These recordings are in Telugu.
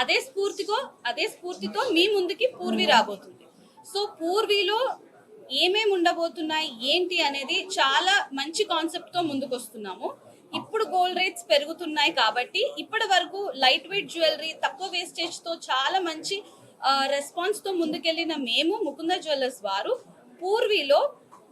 అదే స్ఫూర్తితో మీ ముందుకి పూర్వి రాబోతుంది. సో పూర్విలో ఏమేమి ఉండబోతున్నాయి ఏంటి అనేది చాలా మంచి కాన్సెప్ట్ తో ముందుకు వస్తున్నాము. ఇప్పుడు గోల్డ్ రేట్స్ పెరుగుతున్నాయి కాబట్టి ఇప్పటి వరకు లైట్ వెయిట్ జ్యువెలరీ తక్కువ వేస్టేజ్ తో చాలా మంచి రెస్పాన్స్ తో ముందుకెళ్ళిన మేము ముకుంద జ్యువెలర్స్ వారు పూర్విలో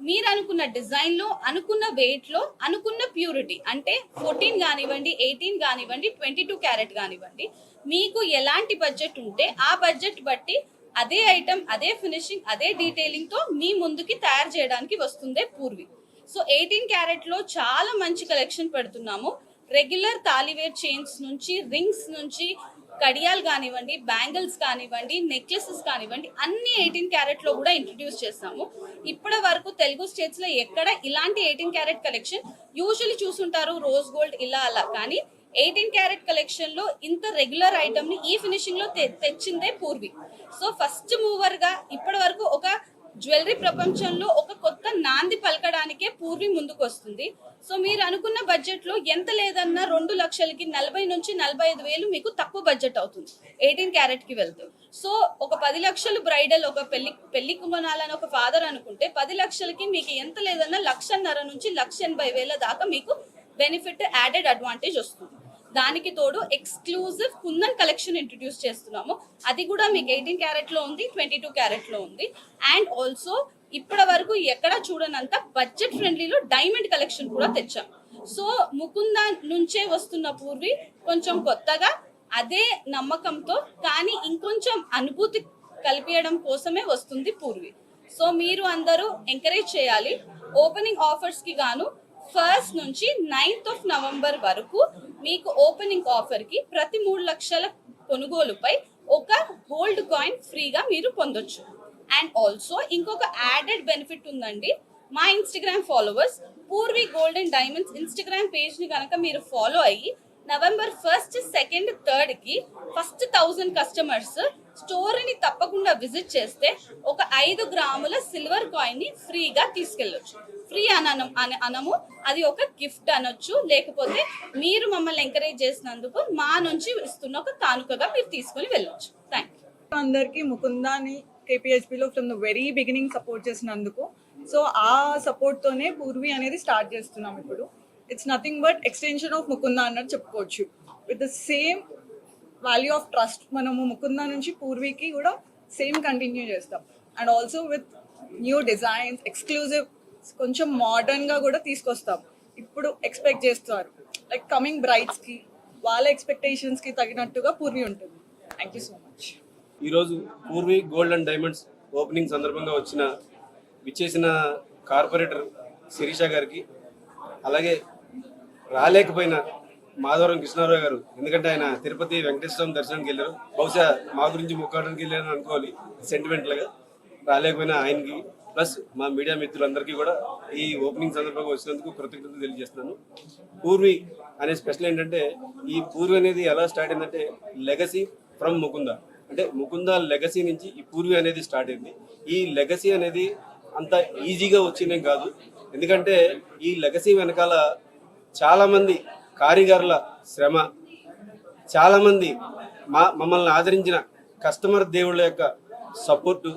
మీరు అనుకున్న డిజైన్ లో, అనుకున్న వెయిట్ లో, అనుకున్న ప్యూరిటీ అంటే 14 కానివ్వండి, 18 కానివ్వండి, 22 క్యారెట్ కానివ్వండి, మీకు ఎలాంటి బడ్జెట్ ఉంటే ఆ బడ్జెట్ బట్టి అదే ఐటమ్, అదే ఫినిషింగ్, అదే డీటెయిలింగ్ తో మీ ముందుకి తయారు చేయడానికి వస్తుందే పూర్వి. సో 18 క్యారెట్ లో చాలా మంచి కలెక్షన్ పెడుతున్నాము. రెగ్యులర్ తాలివేర్ చైన్స్ నుంచి, రింగ్స్ నుంచి, కడియాలు కానివ్వండి, బ్యాంగిల్స్ కానివ్వండి, నెక్లెసెస్ కానివ్వండి, అన్ని 18 క్యారెట్ లో కూడా ఇంట్రడ్యూస్ చేస్తాము. ఇప్పటి వరకు తెలుగు స్టేట్స్ లో ఎక్కడ ఇలాంటి 18 క్యారెట్ కలెక్షన్ యూజువల్లీ చూసుంటారు, రోజ్ గోల్డ్ ఇలా అలా, కానీ 18 క్యారెట్ కలెక్షన్ లో ఇంత రెగ్యులర్ ఐటమ్ ని ఈ ఫినిషింగ్ లో తెచ్చిందే పూర్వి. సో ఫస్ట్ మూవర్ గా ఇప్పటి వరకు ఒక జ్యువెలరీ ప్రపంచంలో ఒక కొత్త నాంది పలకడానికే పూర్వి ముందుకు వస్తుంది. సో మీరు అనుకున్న బడ్జెట్ లో ఎంత లేదన్నా 2 లక్షలకి 40 నుంచి 45 వేలు మీకు తక్కువ బడ్జెట్ అవుతుంది 18 క్యారెట్ కి వెళ్తే. సో ఒక 10 లక్షలు బ్రైడల్, ఒక పెళ్లి కొనాలని ఒక ఫాదర్ అనుకుంటే 10 లక్షలకి మీకు ఎంత లేదన్నా 1,50,000 నుంచి 1,80,000 దాకా మీకు బెనిఫిట్, యాడెడ్ అడ్వాంటేజ్ వస్తుంది. దానికి తోడు ఎక్స్క్లూజివ్ కుందన్ కలెక్షన్ ఇంట్రడ్యూస్ చేస్తున్నాము. అది కూడా మీకు 18 క్యారెట్ లో ఉంది, 22 క్యారెట్ లో ఉంది. అండ్ ఆల్సో ఇప్పటి వరకు ఎక్కడ చూడనంత బడ్జెట్ ఫ్రెండ్లీలో డైమండ్ కలెక్షన్ కూడా తెచ్చాం. సో ముకుంద నుంచే వస్తున్న పూర్వి కొంచెం కొత్తగా అదే నమ్మకంతో, కానీ ఇంకొంచెం అనుభూతి కల్పించడం కోసమే వస్తుంది పూర్వి. సో మీరు అందరూ ఎంకరేజ్ చేయాలి. ఓపెనింగ్ ఆఫర్స్ కి గాను 1st నుంచి 9th of November వరకు మీకు ఓపెనింగ్ ఆఫర్ కి ప్రతి 3 లక్షల కొనుగోలుపై ఒక గోల్డ్ కాయిన్ ఫ్రీగా మీరు పొందొచ్చు. అండ్ ఆల్సో ఇంకొక యాడెడ్ బెనిఫిట్ ఉందండి. మా Instagram followers Purvi gold and diamonds Instagram page ని కనుక మీరు ఫాలో అయ్యి November 1st, 2nd, 3rd కి ఫస్ట్ 1000 కస్టమర్స్ స్టోర్ ని తప్పకుండా విజిట్ చేస్తే ఒక 5 గ్రాముల సిల్వర్ కాయిన్ ని ఫ్రీగా తీసుకెళ్ళొచ్చు. ఫ్రీ అనము, అది ఒక గిఫ్ట్ అనొచ్చు, లేకపోతే మీరు మమ్మల్ని ఎంకరేజ్ చేసినందుకు మా నుంచి ఇస్తున్న ఒక కానుకగా మీరు తీసుకొని వెళ్ళొచ్చు. థ్యాంక్ యూ అందరికీ. ముకుందాని కేపీహెచ్పిలో from the very beginning support చేసినందుకు. సో ఆ సపోర్ట్ తోనే పూర్వి అనేది స్టార్ట్ చేస్తున్నాం. ఇప్పుడు it's nothing but extension of Mukunda అన్నట్టు చెప్పుకోవచ్చు. With the same value of trust మనము ముకుందా నుంచి పూర్వీకి కూడా సేమ్ కంటిన్యూ చేస్తాం. And also with new designs, exclusive, కొంచెం మోడర్న్గా కూడా తీసుకొస్తాం. ఇప్పుడు ఎక్స్పెక్ట్ చేస్తారు లైక్ కమింగ్ బ్రైడ్స్కి వాళ్ళ ఎక్స్పెక్టేషన్స్కి తగినట్టుగా పూర్వి ఉంటుంది. Thank you so much. ఈరోజు Purvi gold and diamonds opening సందర్భంగా విచ్చేసిన కార్పొరేటర్ శిరీష గారికి, అలాగే రాలేకపోయిన మాధవరం కృష్ణారావు గారు, ఎందుకంటే ఆయన తిరుపతి వెంకటేశ్వర దర్శనానికి వెళ్ళారు, బహుశా మా గురించి మొక్కడానికి వెళ్ళారని అనుకోవాలి సెంటిమెంట్లుగా, రాలేకపోయిన ఆయనకి ప్లస్ మా మీడియా మిత్రులందరికీ కూడా ఈ ఓపెనింగ్ సందర్భంగా వచ్చినందుకు కృతజ్ఞతలు తెలియజేస్తున్నాను. పూర్వి అనే స్పెషల్ ఏంటంటే, ఈ పూర్వి అనేది ఎలా స్టార్ట్ అయిందంటే లెగసీ ఫ్రమ్ ముకుంద, అంటే ముకుంద లెగసీ నుంచి ఈ పూర్వి అనేది స్టార్ట్ అయింది. ఈ లెగసీ అనేది అంత ఈజీగా వచ్చిందేం కాదు, ఎందుకంటే ఈ లెగసీ వెనకాల చాలామంది కారిగారుల శ్రమ, చాలామంది మమ్మల్ని ఆదరించిన కస్టమర్ దేవుళ్ళ యొక్క సపోర్టు,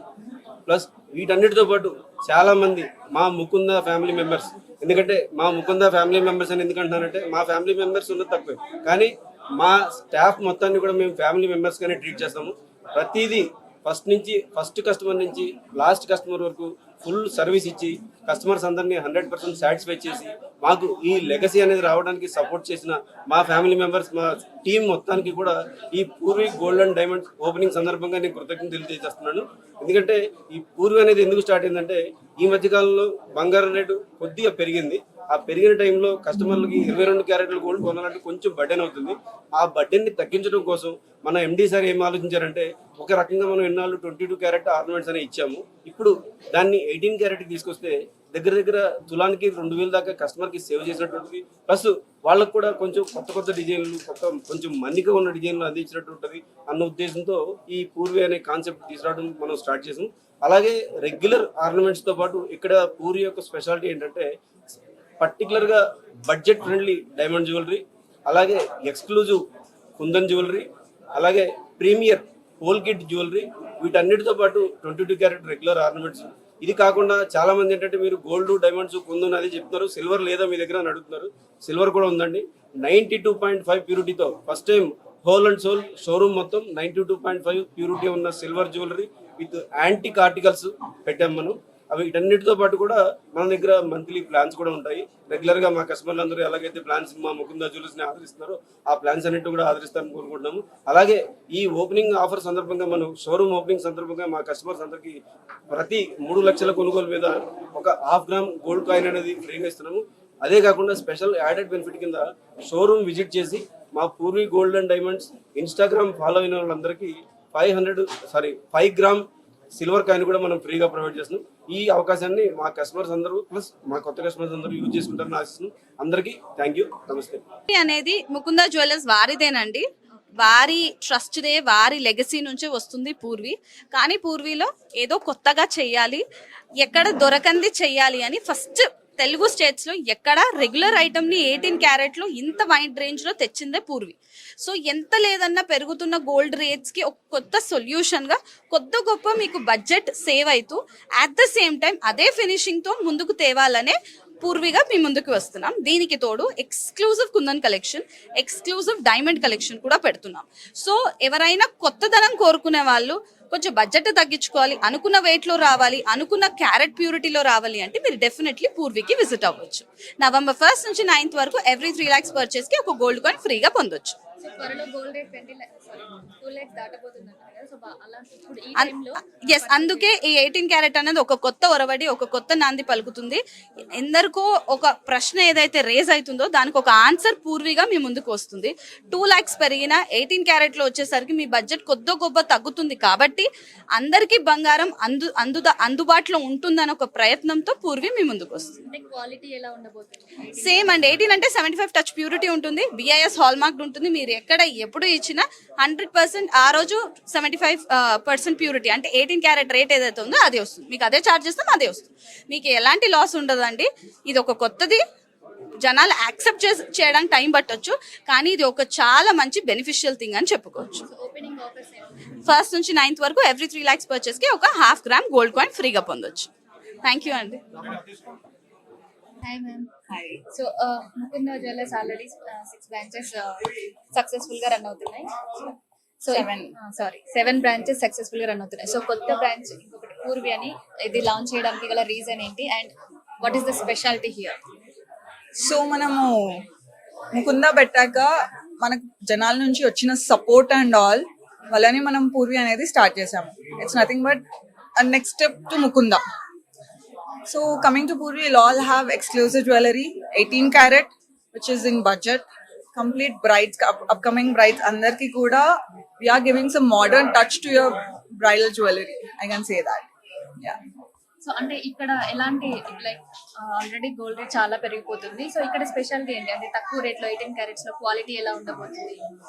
ప్లస్ వీటన్నిటితో పాటు చాలామంది మా ముకుంద ఫ్యామిలీ మెంబర్స్. ఎందుకంటే మా ముకుంద ఫ్యామిలీ మెంబర్స్ అని ఎందుకంటున్నానంటే, మా ఫ్యామిలీ మెంబర్స్ ఉన్నది తక్కువే, కానీ మా స్టాఫ్ మొత్తాన్ని కూడా మేము ఫ్యామిలీ మెంబర్స్గానే ట్రీట్ చేస్తాము. ప్రతిదీ ఫస్ట్ కస్టమర్ నుంచి లాస్ట్ కస్టమర్ వరకు ఫుల్ సర్వీస్ ఇచ్చి కస్టమర్స్ అందరినీ 100% సాటిస్ఫై చేసి మాకు ఈ లెగసీ అనేది రావడానికి సపోర్ట్ చేసిన మా ఫ్యామిలీ మెంబర్స్, మా టీం మొత్తానికి కూడా ఈ Purvi gold and diamonds opening సందర్భంగా నేను కృతజ్ఞతలు తెలియజేస్తున్నాను. ఎందుకంటే ఈ పూర్వి అనేది ఎందుకు స్టార్ట్ అయిందంటే, ఈ మధ్యకాలంలో బంగారం రేటు కొద్దిగా పెరిగింది. ఆ పెరిగిన టైంలో కస్టమర్లకి 22 క్యారెట్ల గోల్డ్ కొనాలంటే కొంచెం బడ్డెన్ అవుతుంది. ఆ బడ్డెన్ని తగ్గించడం కోసం మన ఎండీ సార్ ఏం ఆలోచించారంటే, ఒక రకంగా మనం ఎన్నాళ్ళు 22 క్యారెట్ ఆర్నమెంట్స్ అని ఇచ్చాము, ఇప్పుడు దాన్ని 18 క్యారెట్కి తీసుకొస్తే దగ్గర తులానికి 2,000 దాకా కస్టమర్కి సేవ్ చేసినట్టు, ప్లస్ వాళ్ళకు కూడా కొంచెం కొత్త డిజైన్లు, కొంచెం మన్నిక ఉన్న డిజైన్లు అందించినట్టు ఉంటుంది అన్న ఉద్దేశంతో ఈ పూర్వి అనే కాన్సెప్ట్ తీసుకురావడం మనం స్టార్ట్ చేసాం. అలాగే రెగ్యులర్ ఆర్నమెంట్స్తో పాటు ఇక్కడ పూర్వి యొక్క స్పెషాలిటీ ఏంటంటే, పర్టికులర్గా బడ్జెట్ ఫ్రెండ్లీ డైమండ్ జ్యువెలరీ, అలాగే ఎక్స్క్లూజివ్ కుందన్ జ్యువెలరీ, అలాగే ప్రీమియర్ హోల్ కిట్ జ్యువెలరీ, వీటన్నిటితో పాటు 22 క్యారెట్ రెగ్యులర్ ఆర్నమెంట్స్. ఇది కాకుండా చాలా మంది ఏంటంటే మీరు గోల్డ్ డైమండ్స్ కొందున్నది చెప్తున్నారు, సిల్వర్ లేదా మీ దగ్గర అని అడుగుతున్నారు. సిల్వర్ కూడా ఉందండి. 92.5 ప్యూరిటీతో first time whole and soul showroom మొత్తం 92.5 ప్యూరిటీ ఉన్న silver jewellery with antique articles పెట్టాం మనం. అవి వీటన్నిటితో పాటు కూడా మన దగ్గర మంత్లీ ప్లాన్స్ కూడా ఉంటాయి. రెగ్యులర్ గా మా కస్టమర్లు అందరూ ఎలాగైతే ప్లాన్స్ మా ముకుందా జ్యువెలర్స్ ని ఆదరిస్తున్నారో ఆ ప్లాన్స్ అన్నిటి కూడా ఆదరిస్తారని కోరుకుంటున్నాము. అలాగే ఈ ఓపెనింగ్ ఆఫర్ సందర్భంగా మనం షోరూమ్ ఓపెనింగ్ సందర్భంగా మా కస్టమర్స్ అందరికి ప్రతి 3 లక్షల కొనుగోలు మీద ఒక 1/2 గ్రామ్ గోల్డ్ కాయిన్ అనేది ఫ్రీగా ఇస్తున్నాము. అదే కాకుండా స్పెషల్ యాడెడ్ బెనిఫిట్ కింద షోరూమ్ విజిట్ చేసి మా Purvi gold and diamonds Instagram follow అయిన వాళ్ళందరికీ 5 గ్రామ్ సిల్వర్ కాయిన్ కూడా మనం ఫ్రీగా ప్రొవైడ్ చేస్తున్నాం. ఈ అవకాశాన్ని మా కస్టమర్స్ అందరూ ప్లస్ మా కొత్త కస్టమర్స్ అందరూ యూజ్ చేసుకుంటారని ఆశిస్తున్నాం. అందరికీ థ్యాంక్ యూ, నమస్తే. అనేది ముకుందా జ్యువెలర్స్ వారిదేనండి, వారి ట్రస్ట్దే, వారి లెగసీ నుంచే వస్తుంది పూర్వి. కానీ పూర్వీలో ఏదో కొత్తగా చెయ్యాలి, ఎక్కడ దొరకంది చెయ్యాలి అని ఫస్ట్ తెలుగు స్టేట్స్ లో ఎక్కడ రెగ్యులర్ ఐటమ్ ని 18 క్యారెట్ లో ఇంత వైడ్ రేంజ్ లో తెచ్చిందే పూర్వి. సో ఎంత లేదన్నా పెరుగుతున్న గోల్డ్ రేట్స్ కి ఒక కొత్త సొల్యూషన్ గా కొద్ది గొప్ప మీకు బడ్జెట్ సేవ్ అవుతూ అట్ ద సేమ్ టైం అదే ఫినిషింగ్ తో ముందుకు తేవాలనే పూర్విగా మీ ముందుకు వస్తున్నాం. దీనికి తోడు exclusive kundan collection, exclusive diamond collection కూడా పెడుతున్నాం. సో ఎవరైనా కొత్తదనం కోరుకునే వాళ్ళు కొంచెం బడ్జెట్ తగ్గించుకోవాలి, అనుకున్న వెయిట్ లో రావాలి, అనుకున్న క్యారెట్ ప్యూరిటీలో రావాలి అంటే మీరు డెఫినెట్లీ పూర్వికి విజిట్ అవ్వచ్చు. November 1st నుంచి 9th వరకు ఎవ్రీ 3 lakhs పర్చేస్ కి ఒక గోల్డ్ కాయిన్ ఫ్రీగా పొందొచ్చు. త్వరలో గోల్డ్ రేట్ 2 lakhs దాటబోతుందంట కదా, సో అలాంటి ఇప్పుడు ఈ టైంలో ఎస్, అందుకే ఈ 18 క్యారెట్ అనేది ఒక కొత్త ఒరవడి, ఒక కొత్త నాంది పలుకుతుంది. ఎందరికో ఒక ప్రశ్న ఏదైతే రేజ్ అవుతుందో దానికి ఒక ఆన్సర్ పూర్విగా మీ ముందుకు వస్తుంది. 2 lakhs పెరిగిన 18 క్యారెట్ లో వచ్చేసరికి మీ బడ్జెట్ కొద్ది గొప్ప తగ్గుతుంది కాబట్టి అందరికీ బంగారం అందుబాటులో ఉంటుందని ఒక ప్రయత్నంతో పూర్వి మీ ముందుకు వస్తుంది. అంటే క్వాలిటీ ఎలా ఉండబోతుంది? సేమ్ అండి, 18 అంటే 75 టచ్ ప్యూరిటీ ఉంటుంది, BIS హాల్ మార్క్ ఉంటుంది. మీరు ఎక్కడ ఎప్పుడు ఇచ్చినా 100% ఆ రోజు 75% ప్యూరిటీ అంటే 18 క్యారెట్ రేట్ ఏదైతే ఉందో అదే వస్తుంది. మీకు అదే చార్జ్ చేస్తాం, అదే వస్తుంది. మీకు ఎలాంటి లాస్ ఉండదండి. ఇది ఒక కొత్తది, జనాలు యాక్సెప్ట్ చేయడానికి టైం పట్టొచ్చు, కానీ ఇది ఒక చాలా మంచి బెనిఫిషియల్ థింగ్ అని చెప్పుకోవచ్చు. ఓపెనింగ్ ఆఫర్స్ 1st నుంచి 9th వరకు ఎవ్రీ 3 lakhs పర్చేస్ కి ఒక 1/2 గ్రామ్ గోల్డ్ కాయిన్ ఫ్రీగా పొందొచ్చు. థ్యాంక్ యూ అండి. Hi ma'am. Hi. So Mukunda jewellers already 6 branches successful గా రన్ అవుతున్నాయి. సో 7 బ్రాంచెస్ సక్సెస్ఫుల్ గా రన్ అవుతున్నాయి. సో కొత్త బ్రాంచ్ ఇంకొకటి పూర్వి అని ఇది లాంచ్ చేయడానికి గల రీజన్ ఏంటి and what is the speciality here? So మనము ముకుందా పెట్టాక మనకు జనాల నుంచి వచ్చిన సపోర్ట్ అండ్ ఆల్ వల్లనే మనం పూర్వి అనేది స్టార్ట్ చేసాము. It's nothing but next step to Mukunda. So coming to Purvi, we'll all have exclusive jewelry, 18 carat, which is in budget. Complete brides, upcoming brides, andarki kuda we are giving some modern touch to your bridal jewelry. I can say that. Yeah. So అంటే ఇక్కడ ఎలాంటి లైక్ ఆల్రెడీ గోల్డ్ రేట్ చాలా పెరిగిపోతుంది. సో ఇక్కడ స్పెషాలిటీ ఏంటి అంటే తక్కువ రేట్ లో 18 క్యారెట్స్ లో క్వాలిటీ ఎలా ఉండబోతుంది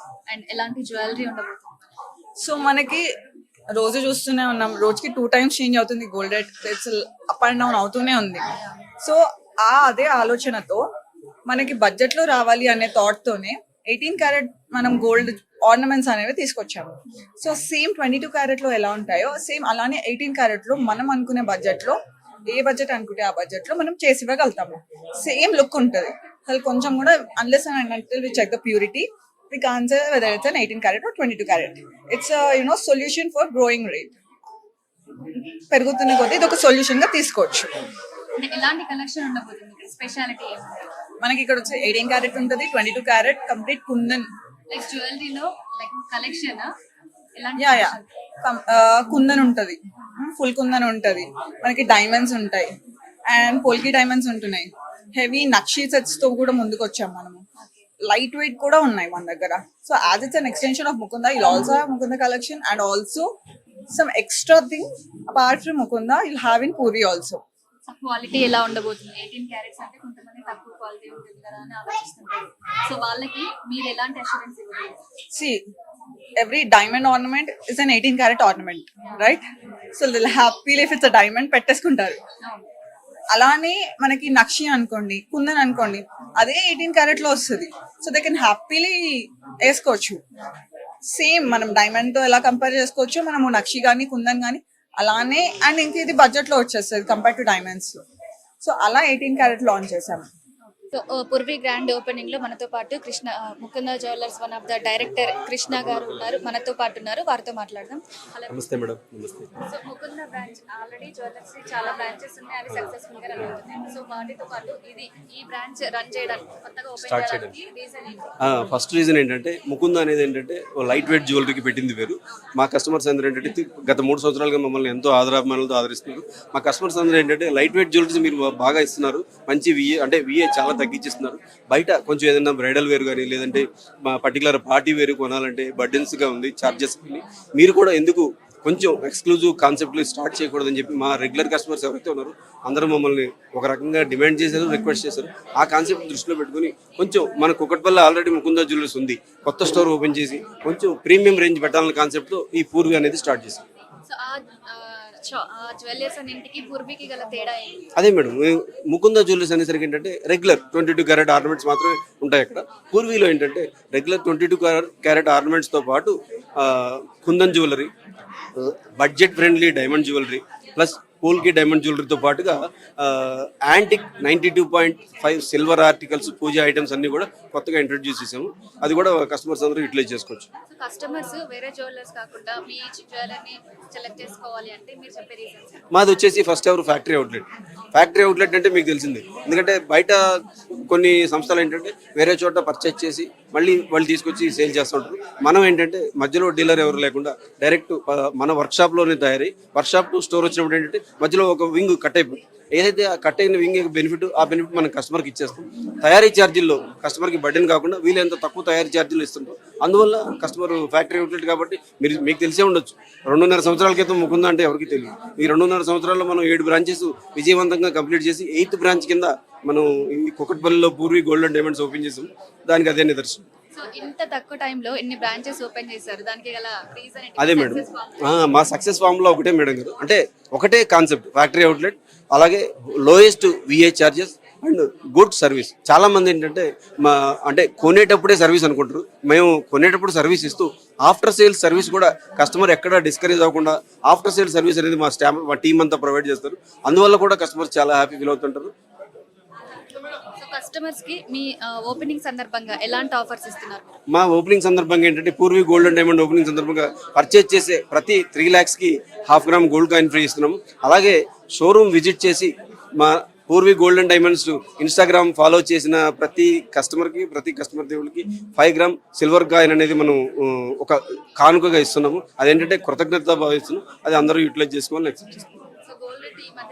అండ్ ఎలాంటి జ్యువెలరీ ఉండబోతుంది? సో మనకి రోజు చూస్తూనే ఉన్నాం, రోజుకి 2 times చేంజ్ అవుతుంది gold rate. It's up and down అవుతూనే ఉంది. సో అదే ఆలోచనతో మనకి బడ్జెట్ లో రావాలి అనే థాట్ తోనే 18 క్యారెట్ మనం గోల్డ్ ఆర్నమెంట్స్ అనేవి తీసుకొచ్చాము. సో సేమ్ 22 క్యారెట్ లో ఎలా ఉంటాయో సేమ్ అలానే 18 క్యారెట్ లో మనం అనుకునే బడ్జెట్ లో ఏ బడ్జెట్ అనుకుంటే ఆ బడ్జెట్ లో మనం చేసి ఇవ్వగలుగుతాము. సేమ్ లుక్ ఉంటుంది. అసలు కొంచెం కూడా unless and until we check the purity we can't say whether it's an 18 carat or 22 carat. It's a solution for growing rate. పెరుగుతున్న కొద్దీ ఇది ఒక సొల్యూషన్ గా తీసుకోవచ్చు. అంటే ఎలాంటి కలెక్షన్ ఉండబోతుంది? స్పెషాలిటీ ఏముంటుంది? మనకి ఇక్కడ వచ్చి 18 క్యారెట్ ఉంటుంది, 22 క్యారెట్ కంప్లీట్ కుందన్. లైక్ జ్యువెలరీలో లైక్ కలెక్షన్ ఎలాంటి? యా కుందన్ ఉంటది, ఫుల్ కుందన్ ఉంటది, మనకి డైమండ్స్ ఉంటాయి అండ్ పోల్కి డైమండ్స్ ఉంటున్నాయి. హెవీ నక్షీ సెట్స్ తో కూడా ముందుకు వచ్చాం మనము. లైట్ వెయిట్ కూడా ఉన్నాయి మన దగ్గర. So as it's an extension of Mukunda, you'll also have Mukunda collection and also some extra thing apart from Mukunda you'll have in Puri also. Quality ఎలా ఉండబోతుంది? 18 క్యారెట్స్ అంటే కొంతమంది తక్కువ క్వాలిటీ ఉంటుంది కదా అని ఆలోచిస్తుంటారు. సో వాళ్ళకి మీరు ఎలాంటి అష్యూరెన్స్ ఇవ్వాలి? See, every diamond ornament is an 18 carat ornament, right? So they'll happily if it's a diamond పెట్టేసుకుంటారు. అలానే మనకి నక్షి అనుకోండి, కుందన్ అనుకోండి, అదే 18 క్యారెట్ లో వస్తుంది. సో దే కెన్ హ్యాపీలీ వేసుకోవచ్చు. సేమ్ మనం డైమండ్ తో ఎలా కంపేర్ చేసుకోవచ్చు, మనము నక్షి కానీ కుందన్ కానీ అలానే. అండ్ ఇంక ఇది బడ్జెట్ లో వచ్చేస్తుంది కంపేర్ టు డైమండ్స్. సో అలా 18 క్యారెట్ లాంచ్ చేసాము. సో పూర్వీ గ్రాండ్ ఓపెనింగ్ లో మనతో పాటు Krishna Mukunda jewellers one of the director Krishna గారు ఉన్నారు, మనతో పాటు ఉన్నారు, వారితో మాట్లాడదాం. హలో. నమస్తే మేడం. నమస్తే. So Mukunda branch already jewellers చాలా బ్రాంచెస్ ఉన్నాయి, అవి సక్సెస్ఫుల్ గా రన్ అవుతున్నాయి. సో వాటితో పాటు ఈ బ్రాంచ్ రన్ చేయడానికి కొత్తగా ఓపెన్ చేయడానికి రీజన్ ఏంటి? ఫస్ట్ రీజన్ ఏంటంటే ముకుంద అనేది ఏంటంటే లైట్ వెయిట్ జ్యువెలరీకి పెట్టింది వేరు. మా కస్టమర్స్ అందరూ ఏంటంటే గత 3 సంవత్సరాలుగా మమ్మల్ని ఎంతో ఆదరాభిమానాలతో ఆదరిస్తున్నారు. మా కస్టమర్స్ అందరూ ఏంటంటే లైట్ వెయిట్ జ్యువెలరీస్ మీరు బాగా ఇస్తున్నారు, మంచి విఏ చాలా తగ్గించిస్తున్నారు. బయట కొంచెం ఏదైనా బ్రైడల్ వేర్ కానీ లేదంటే మా పర్టికులర్ పార్టీ వేర్ కొనాలంటే బర్డెన్స్గా ఉంది చార్జెస్. మీరు కూడా ఎందుకు కొంచెం ఎక్స్క్లూజివ్ కాన్సెప్ట్లు స్టార్ట్ చేయకూడదని చెప్పి మా రెగ్యులర్ కస్టమర్స్ ఎవరైతే ఉన్నారో అందరూ మమ్మల్ని ఒక రకంగా డిమాండ్ చేశారు, రిక్వెస్ట్ చేశారు. ఆ కాన్సెప్ట్ దృష్టిలో పెట్టుకుని కొంచెం మన కుకట్పల్లి ఆల్రెడీ ముకుంద జ్యువెలర్స్ ఉంది, కొత్త స్టోర్ ఓపెన్ చేసి కొంచెం ప్రీమియం రేంజ్ పెట్టాలన్న కాన్సెప్ట్తో ఈ పూర్వి అనేది స్టార్ట్ చేశాం. సో ఆ జ్యువెలర్స్ అన్నింటికి పూర్వీకి గల తేడా ఏంటి? అదే మేడం, ముకుంద జ్యువెలర్స్ అనేసరికి ఏంటంటే రెగ్యులర్ 22 క్యారెట్ ఆర్నమెంట్స్ మాత్రమే ఉంటాయి అక్కడ. పూర్వీలో ఏంటంటే రెగ్యులర్ 22 క్యారెట్ ఆర్నమెంట్స్తో పాటు kundan jewellery, budget friendly diamond jewellery plus polki diamond జ్యువెలరీతో పాటుగా antique 92.5 silver articles, puja items అన్ని కూడా కొత్తగా ఇంట్రడ్యూస్ చేసాము. అది కూడా కస్టమర్స్ అందరూ యూటిలైజ్ చేసుకోవచ్చు. కస్టమర్స్ వేరే జ్యువెలర్స్ కాకుండా మీ జ్యువెలర్ని సెలెక్ట్ చేసుకోవాలి అంటే మీరు చెప్పే రీజన్స్? మాది వచ్చేసి ఫస్ట్ ఎవరు ఫ్యాక్టరీ అవుట్లెట్ అంటే మీకు తెలిసిందే. ఎందుకంటే బయట కొన్ని సంస్థలు ఏంటంటే వేరే చోట పర్చేజ్ చేసి మళ్ళీ వాళ్ళు తీసుకొచ్చి సేల్ చేస్తుంటారు. మనం ఏంటంటే మధ్యలో డీలర్ ఎవరు లేకుండా డైరెక్ట్ మన వర్క్షాప్లోనే తయారై వర్క్షాప్ టు స్టోర్ వచ్చినప్పుడు ఏంటంటే మధ్యలో ఒక వింగ్ కట్ అయిపోతుంది. ఏదైతే ఆ కట్ అయిన వింగ్ బెనిఫిట్ ఆ బెనిఫిట్ మనం కస్టమర్కి ఇచ్చేస్తాం. తయారీ ఛార్జీల్లో కస్టమర్కి బర్డెన్ కాకుండా వీలైనంత తక్కువ తయారీ ఛార్జీలు ఇస్తుంటాం. అందువల్ల కస్టమర్ ఫ్యాక్టరీ అవుట్లెట్ కాబట్టి మీకు తెలిసే ఉండొచ్చు, 2.5 సంవత్సరాల క్రితం ముకుంద అంటే ఎవరికి తెలియదు. ఈ 2.5 సంవత్సరాల్లో మనం 7 బ్రాంచెస్ విజయవంతంగా కంప్లీట్ చేసి 8th బ్రాంచ్ కింద మనం ఈ కుకట్పల్లిలో Purvi gold and diamonds open చేసాం. దానికి అదే నిదర్శనం. సో ఇంత తక్కువ టైంలో ఇన్ని బ్రాంచెస్ ఓపెన్ చేశారు, దానికి గల రీజన్ ఏంటి? అదే మేడం, మా సక్సెస్ ఫార్ములా ఒకటే మేడం గారు, అంటే ఒకటే కాన్సెప్ట్ ఫ్యాక్టరీ అవుట్లెట్, అలాగే lowest VA charges and good service. చాలా మంది ఏంటంటే కొనేటప్పుడే సర్వీస్ అనుకుంటారు. మేము కొనేటప్పుడు సర్వీస్ ఇస్తూ ఆఫ్టర్ సేల్స్ సర్వీస్ కూడా కస్టమర్ ఎక్కడ డిస్కరేజ్ అవ్వకుండా ఆఫ్టర్ సేల్ సర్వీస్ అనేది మా టీం అంతా ప్రొవైడ్ చేస్తారు. అందువల్ల కూడా కస్టమర్స్ చాలా హ్యాపీ ఫీల్ అవుతుంటారు. కస్టమర్స్ కి మీ ఓపెనింగ్ సందర్భంగా ఎలాంటి ఆఫర్స్ ఇస్తున్నారు? మా ఓపెనింగ్ సందర్భంగా ఏంటంటే Purvi gold and diamond opening సందర్భంగా పర్చేజ్ చేసే ప్రతి 3 lakhsకి 1/2 gram గోల్డ్ కాయిన్ ఫ్రీ ఇస్తున్నాము. అలాగే షోరూమ్ విజిట్ చేసి మా Purvi gold and diamonds Instagram follow చేసిన ప్రతి కస్టమర్ దేవుడికి 5 gram సిల్వర్ కాయిన్ అనేది మనం ఒక కానుకగా ఇస్తున్నాము. అదేంటంటే కృతజ్ఞత భావిస్తున్నాం. అది అందరూ యూటిలైజ్ చేసుకోవాలని ఎక్స్పెక్ట్ చేస్తున్నాం.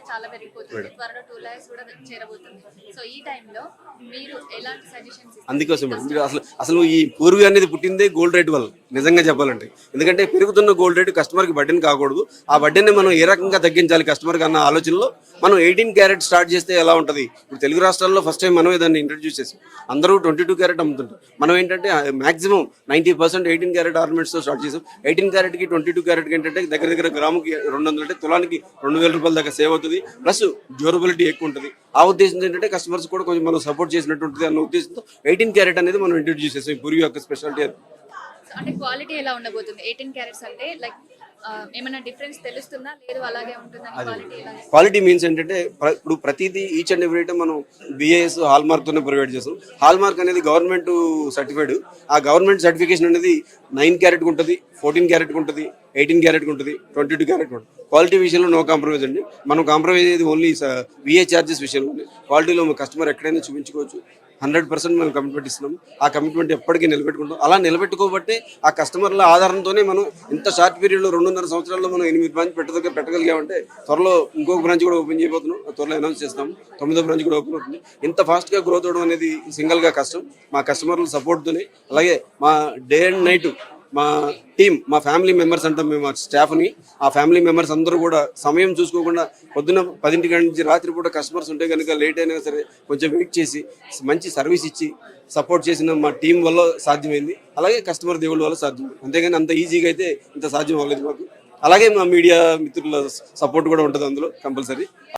చాలా పెరిగిపోతుంది, త్వరలో 2 lakhs కూడా చేరబోతుంది. సో ఈ టైంలో మీరు ఎలాంటి సజెషన్స్? అందుకోసం మేడం అసలు ఈ పూర్వీ అనేది పుట్టిందే గోల్డ్ రేట్ వల్ల, నిజంగా చెప్పాలంటే. ఎందుకంటే పెరుగుతున్న గోల్డ్ రేట్ కస్టమర్కి బర్డెన్ కాకూడదు. ఆ బర్డెన్ని మనం ఏ రకంగా తగ్గించాలి కస్టమర్కి అన్న ఆలోచనలో మనం 18 క్యారెట్ స్టార్ట్ చేస్తే ఎలా ఉంటుంది. ఇప్పుడు తెలుగు రాష్ట్రాల్లో ఫస్ట్ టైం మనమే దాన్ని ఇంట్రడ్యూస్ చేసాం. అందరూ 22 క్యారెట్ అమ్ముతుంటారు. మనం ఏంటంటే మాక్సిమం 90% 18 క్యారెట్ ఆర్నమెంట్స్తో స్టార్ట్ చేసాం. 18 క్యారెట్కి 22 క్యారెట్కి ఏంటంటే దగ్గర గ్రాముకి 200 అంటే తులానికి 2000 రూపాయల దాకా సేవ్ అవుతుంది. ప్లస్ డ్యూరబిలిటీ ఎక్కువ ఉంటుంది. ఆ ఉద్దేశం ఏంటంటే కస్టమర్స్ కూడా కొంచెం మనం సపోర్ట్ చేసినట్టు ఉంటుంది అన్న ఉద్దేశంతో 18 క్యారెట్ అనేది మనం ఇంట్రడ్యూస్ చేసాం. పూర్వీ యొక్క స్పెషాలిటీ అది. అంటే క్వాలిటీ ఎలా ఉండబోతుంది? 18 క్యారెట్స్ అంటే లైక్ ఏమైనా డిఫరెన్స్ తెలుస్తుందా, లేదు అలాగే ఉంటుందా? క్వాలిటీ మీన్స్ ఏంటంటే ఇప్పుడు ప్రతిదీ ఈచ్ అండ్ ఎవ్రీ ఐటమ్ మనం బిఏఎస్ హాల్ మార్క్తోనే ప్రొవైడ్ చేస్తాం. హాల్ మార్క్ అనేది గవర్నమెంట్ సర్టిఫైడ్. ఆ గవర్నమెంట్ సర్టిఫికేషన్ అనేది 9 క్యారెట్కి ఉంటుంది, 14 క్యారెట్కి ఉంటుంది, 18 క్యారెట్కి ఉంటుంది, 22 క్యారెట్కి ఉంటుంది. క్వాలిటీ విషయంలో నో కాంప్రమైజ్ అండి. మనం కాంప్రమైజ్ అయ్యేది ఓన్లీ విఏ ఛార్జెస్ విషయంలోనే. క్వాలిటీలో కస్టమర్ ఎక్కడైనా చూపించుకోవచ్చు. 100% మనం కమిట్మెంట్ ఇస్తున్నాం. ఆ కమిట్మెంట్ ఎప్పటికీ నిలబెట్టుకుంటాం. అలా నిలబెట్టుకోబట్టే ఆ కస్టమర్ల ఆధారంతోనే మనం ఇంత షార్ట్ పీరియడ్లో 2.5 సంవత్సరాల్లో మనం 8 బ్రాంచ్ పెట్టగలిగామంటే త్వరలో ఇంకొక బ్రాంచ్ కూడా ఓపెన్ చేయబోతున్నాం. త్వరలో అనౌన్స్ చేస్తాం. 9వ బ్రాంచ్ కూడా ఓపెన్ అవుతుంది. ఇంత ఫాస్ట్గా గ్రోత్ అవడం అనేది సింగిల్గా కష్టం. మా కస్టమర్ల సపోర్ట్తోనే, అలాగే మా డే అండ్ నైట్ మా టీమ్, మా ఫ్యామిలీ మెంబర్స్ అంటాం మేము, మా స్టాఫ్ని, ఆ ఫ్యామిలీ మెంబర్స్ అందరూ కూడా సమయం చూసుకోకుండా పొద్దున్న 10 గంటల నుంచి రాత్రి పూట కస్టమర్స్ ఉంటే కనుక లేట్ అయినా సరే కొంచెం వెయిట్ చేసి మంచి సర్వీస్ ఇచ్చి సపోర్ట్ చేసిన మా టీం వల్ల సాధ్యమైంది. అలాగే కస్టమర్ దేవుళ్ళ వల్ల సాధ్యమైంది. అంతేగాని అంత ఈజీగా అయితే ఇంత సాధ్యం అవ్వలేదు మాకు. అలాగే మా మీడియా మిత్రుల సపోర్ట్ కూడా ఉంటుంది అందులో కంపల్సరీ.